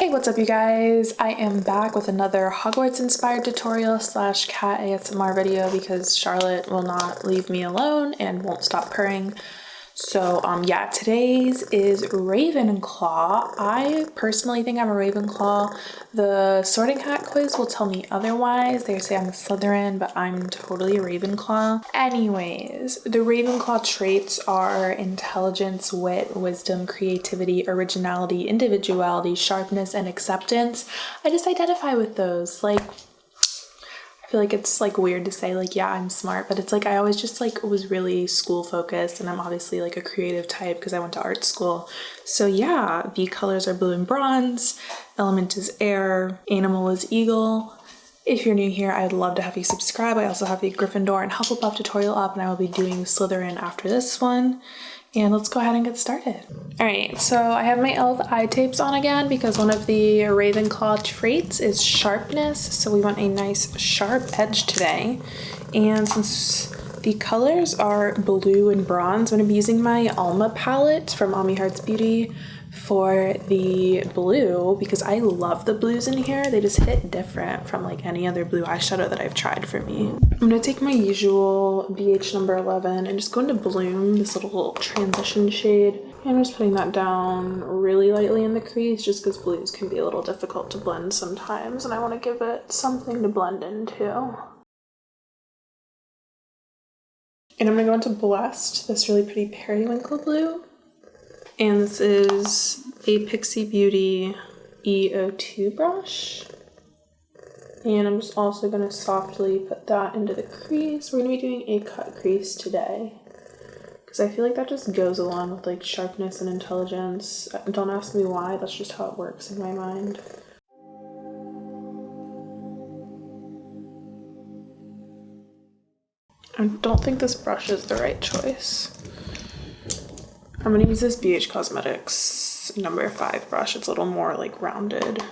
Hey, what's up you guys? I am back with another Hogwarts inspired tutorial slash cat ASMR video because Charlotte will not leave me alone and won't stop purring. So yeah, today's is Ravenclaw. I personally think I'm a Ravenclaw. The sorting hat quiz will tell me otherwise. They say I'm a Slytherin, but I'm totally a Ravenclaw. Anyways, the Ravenclaw traits are intelligence, wit, wisdom, creativity, originality, individuality, sharpness, and acceptance. I just identify with those. I feel like it's weird to say yeah, I'm smart, but it's I always just was really school focused, and I'm obviously a creative type because I went to art school. So yeah, the colors are blue and bronze, element is air, animal is eagle. If you're new here, I'd love to have you subscribe. I also have the Gryffindor and Hufflepuff tutorial up, and I will be doing Slytherin after this one. And let's go ahead and get started. All right, so I have my e.l.f. eye tapes on again because one of the Ravenclaw traits is sharpness. So we want a nice sharp edge today. And since the colors are blue and bronze, I'm gonna be using my Alma palette from Ami Hearts Beauty for the blue because I love the blues in here. They just hit different from any other blue eyeshadow that I've tried for me. I'm gonna take my usual BH number 11 and just go into Bloom, this little transition shade. And I'm just putting that down really lightly in the crease just because blues can be a little difficult to blend sometimes, and I want to give it something to blend into. And I'm gonna go into Blessed, this really pretty periwinkle blue. And this is a Pixie Beauty E02 brush. And I'm just also going to softly put that into the crease. We're going to be doing a cut crease today because I feel like that just goes along with sharpness and intelligence. Don't ask me why, that's just how it works in my mind. I don't think this brush is the right choice. I'm going to use this BH Cosmetics number 5 brush. It's a little more rounded.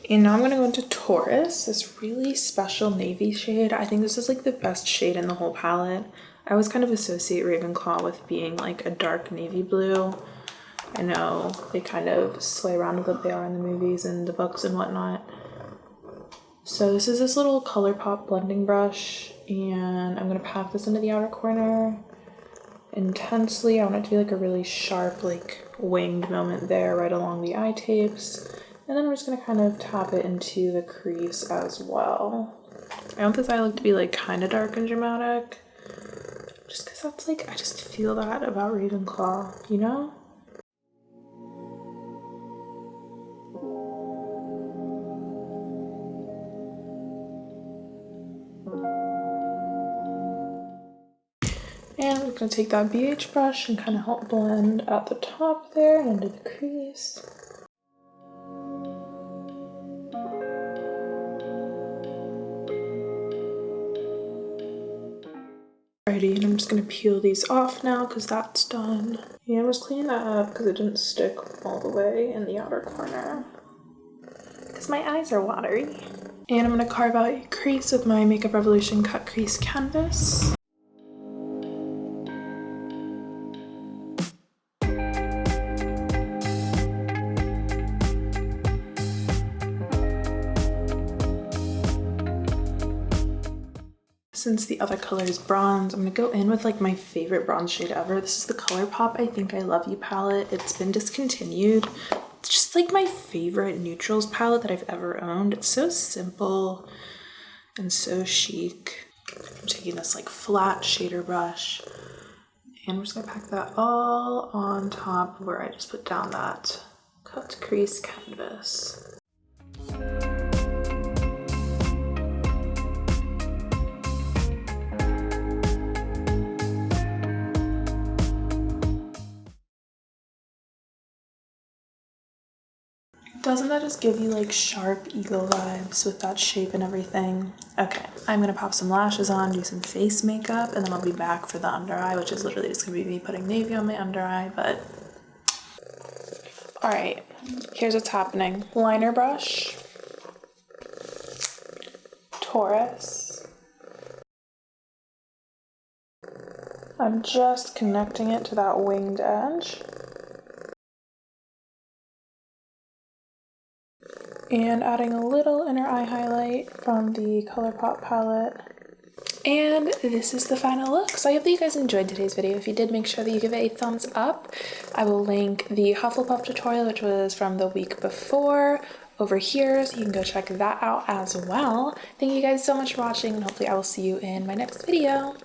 And now I'm going to go into Taurus, this really special navy shade. I think this is the best shade in the whole palette. I always kind of associate Ravenclaw with being a dark navy blue. I know they kind of sway around with what they are in the movies and the books and whatnot. So this is this little ColourPop blending brush, and I'm going to pat this into the outer corner intensely. I want it to be a really sharp, winged moment there right along the eye tapes. And then I'm just going to kind of tap it into the crease as well. I want this eye look to be kind of dark and dramatic. Just because that's I just feel that about Ravenclaw, you know? And we're going to take that BH brush and kind of help blend at the top there and into the crease. Alrighty, and I'm just going to peel these off now because that's done. Yeah, I'm just cleaning that up because it didn't stick all the way in the outer corner. Because my eyes are watery. And I'm going to carve out a crease with my Makeup Revolution cut crease canvas. Since the other color is bronze, I'm gonna go in with my favorite bronze shade ever. This is the ColourPop I Think I Love You palette. It's been discontinued. It's just my favorite neutrals palette that I've ever owned. It's so simple and so chic. I'm taking this flat shader brush, and I'm just gonna pack that all on top where I just put down that cut crease canvas. Doesn't that just give you sharp eagle vibes with that shape and everything? Okay, I'm gonna pop some lashes on, do some face makeup, and then I'll be back for the under eye, which is literally just gonna be me putting navy on my under eye, but... All right, here's what's happening. Liner brush, Taurus. I'm just connecting it to that winged edge. And adding a little inner eye highlight from the ColourPop palette. And this is the final look. So I hope that you guys enjoyed today's video. If you did, make sure that you give it a thumbs up. I will link the Hufflepuff tutorial, which was from the week before, over here, so you can go check that out as well. Thank you guys so much for watching, and hopefully I will see you in my next video.